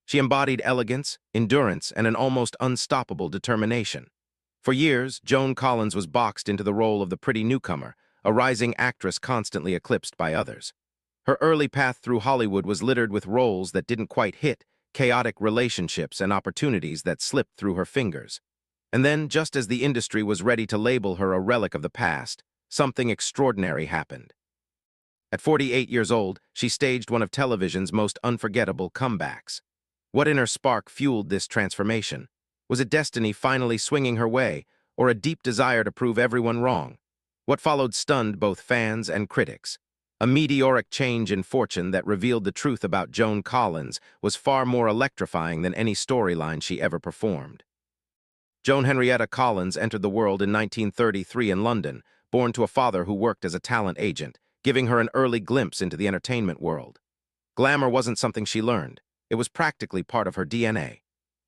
She embodied elegance, endurance, and an almost unstoppable determination. For years, Joan Collins was boxed into the role of the pretty newcomer, a rising actress constantly eclipsed by others. Her early path through Hollywood was littered with roles that didn't quite hit, chaotic relationships, and opportunities that slipped through her fingers. And then, just as the industry was ready to label her a relic of the past, something extraordinary happened. At 48 years old, she staged one of television's most unforgettable comebacks. What inner spark fueled this transformation? Was it destiny finally swinging her way, or a deep desire to prove everyone wrong? What followed stunned both fans and critics. A meteoric change in fortune that revealed the truth about Joan Collins was far more electrifying than any storyline she ever performed. Joan Henrietta Collins entered the world in 1933 in London, born to a father who worked as a talent agent, giving her an early glimpse into the entertainment world. Glamour wasn't something she learned. It was practically part of her DNA.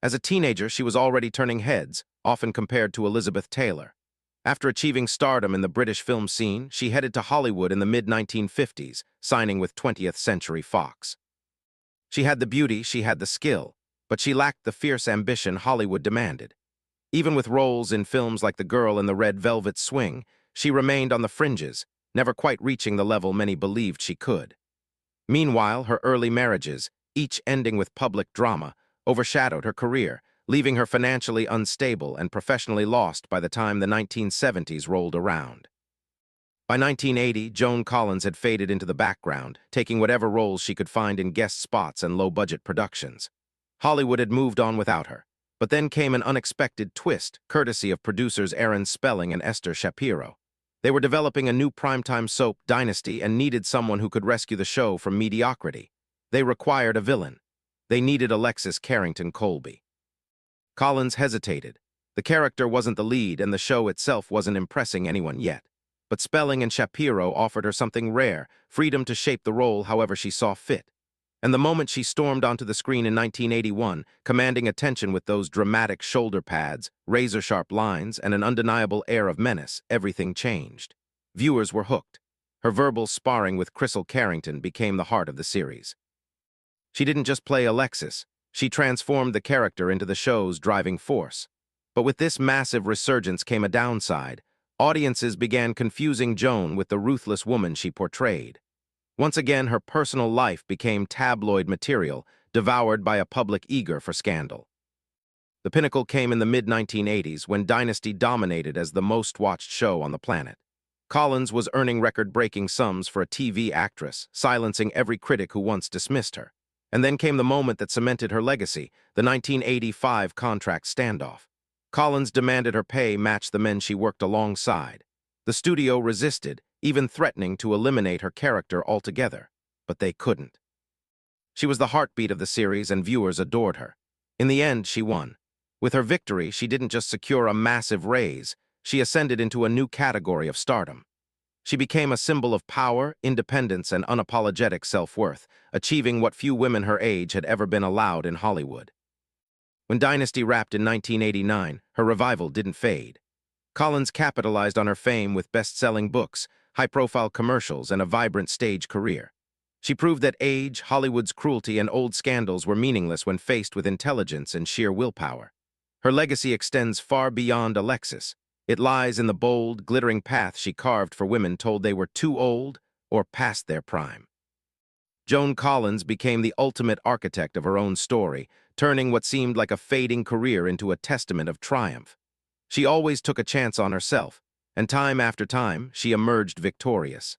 As a teenager, she was already turning heads, often compared to Elizabeth Taylor. After achieving stardom in the British film scene, she headed to Hollywood in the mid-1950s, signing with 20th Century Fox. She had the beauty, she had the skill, but she lacked the fierce ambition Hollywood demanded. Even with roles in films like The Girl in the Red Velvet Swing, she remained on the fringes, never quite reaching the level many believed she could. Meanwhile, her early marriages, each ending with public drama, overshadowed her career, leaving her financially unstable and professionally lost by the time the 1970s rolled around. By 1980, Joan Collins had faded into the background, taking whatever roles she could find in guest spots and low-budget productions. Hollywood had moved on without her, but then came an unexpected twist, courtesy of producers Aaron Spelling and Esther Shapiro. They were developing a new primetime soap, Dynasty, and needed someone who could rescue the show from mediocrity. They required a villain. They needed Alexis Carrington Colby. Collins hesitated. The character wasn't the lead, and the show itself wasn't impressing anyone yet. But Spelling and Shapiro offered her something rare, freedom to shape the role however she saw fit. And the moment she stormed onto the screen in 1981, commanding attention with those dramatic shoulder pads, razor-sharp lines, and an undeniable air of menace, everything changed. Viewers were hooked. Her verbal sparring with Crystal Carrington became the heart of the series. She didn't just play Alexis, she transformed the character into the show's driving force. But with this massive resurgence came a downside. Audiences began confusing Joan with the ruthless woman she portrayed. Once again, her personal life became tabloid material, devoured by a public eager for scandal. The pinnacle came in the mid-1980s when Dynasty dominated as the most-watched show on the planet. Collins was earning record-breaking sums for a TV actress, silencing every critic who once dismissed her. And then came the moment that cemented her legacy, the 1985 contract standoff. Collins demanded her pay match the men she worked alongside. The studio resisted, even threatening to eliminate her character altogether, but they couldn't. She was the heartbeat of the series, and viewers adored her. In the end, she won. With her victory, she didn't just secure a massive raise, she ascended into a new category of stardom. She became a symbol of power, independence, and unapologetic self-worth, achieving what few women her age had ever been allowed in Hollywood. When Dynasty wrapped in 1989, her revival didn't fade. Collins capitalized on her fame with best-selling books, high-profile commercials, and a vibrant stage career. She proved that age, Hollywood's cruelty, and old scandals were meaningless when faced with intelligence and sheer willpower. Her legacy extends far beyond Alexis. It lies in the bold, glittering path she carved for women told they were too old or past their prime. Joan Collins became the ultimate architect of her own story, turning what seemed like a fading career into a testament of triumph. She always took a chance on herself, and time after time, she emerged victorious.